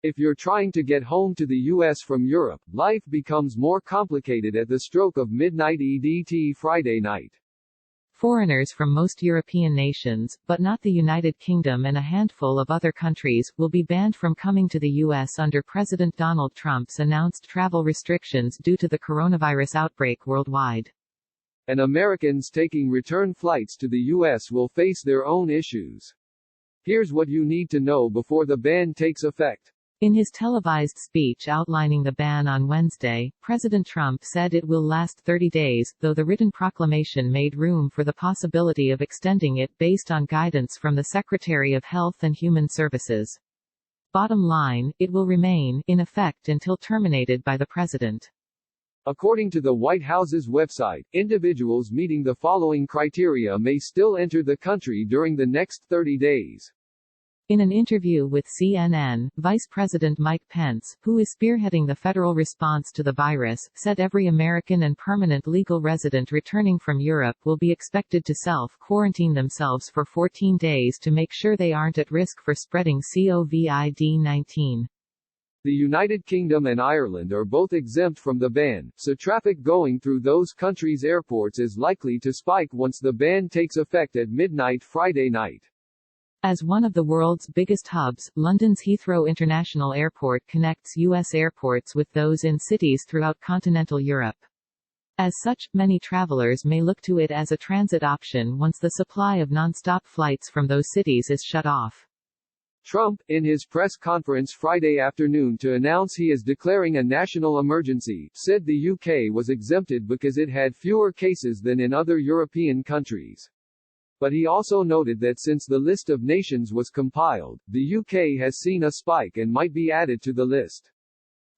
If you're trying to get home to the US from Europe, life becomes more complicated at the stroke of midnight EDT Friday night. Foreigners from most European nations, but not the United Kingdom and a handful of other countries, will be banned from coming to the U.S. under President Donald Trump's announced travel restrictions due to the coronavirus outbreak worldwide. And Americans taking return flights to the U.S. will face their own issues. Here's what you need to know before the ban takes effect. In his televised speech outlining the ban on Wednesday, President Trump said it will last 30 days, though the written proclamation made room for the possibility of extending it based on guidance from the Secretary of Health and Human Services. Bottom line, it will remain in effect until terminated by the president. According to the White House's website, individuals meeting the following criteria may still enter the country during the next 30 days. In an interview with CNN, Vice President Mike Pence, who is spearheading the federal response to the virus, said every American and permanent legal resident returning from Europe will be expected to self-quarantine themselves for 14 days to make sure they aren't at risk for spreading COVID-19. The United Kingdom and Ireland are both exempt from the ban, so traffic going through those countries' airports is likely to spike once the ban takes effect at midnight Friday night. As one of the world's biggest hubs, London's Heathrow International Airport connects U.S. airports with those in cities throughout continental Europe. As such, many travelers may look to it as a transit option once the supply of non-stop flights from those cities is shut off. Trump, in his press conference Friday afternoon to announce he is declaring a national emergency, said the UK was exempted because it had fewer cases than in other European countries. But he also noted that since the list of nations was compiled, the UK has seen a spike and might be added to the list.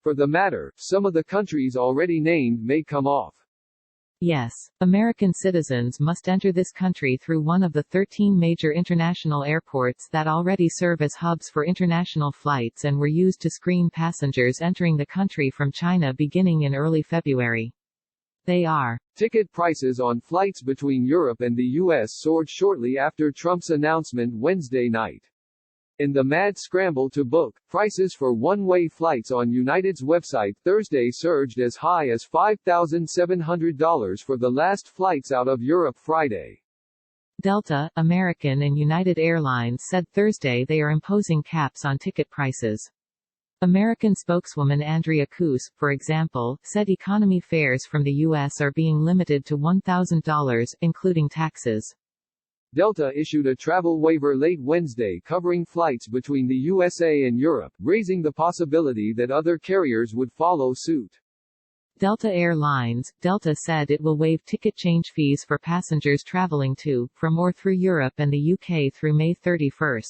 For the matter, some of the countries already named may come off. Yes, American citizens must enter this country through one of the 13 major international airports that already serve as hubs for international flights and were used to screen passengers entering the country from China beginning in early February. They are. Ticket prices on flights between Europe and the U.S. soared shortly after Trump's announcement Wednesday night. In the mad scramble to book, prices for one-way flights on United's website Thursday surged as high as $5,700 for the last flights out of Europe Friday. Delta, American and United Airlines said Thursday they are imposing caps on ticket prices. American spokeswoman Andrea Koos, for example, said economy fares from the U.S. are being limited to $1,000, including taxes. Delta issued a travel waiver late Wednesday covering flights between the USA and Europe, raising the possibility that other carriers would follow suit. Delta Airlines, Delta said it will waive ticket change fees for passengers traveling to, from or through Europe and the UK through May 31.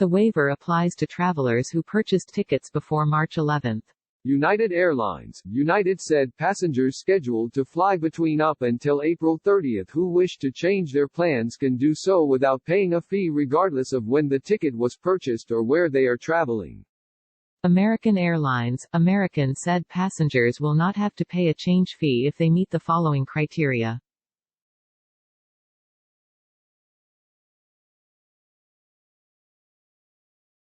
The waiver applies to travelers who purchased tickets before March 11. United Airlines, United said passengers scheduled to fly between up until April 30 who wish to change their plans can do so without paying a fee regardless of when the ticket was purchased or where they are traveling. American Airlines, American said passengers will not have to pay a change fee if they meet the following criteria.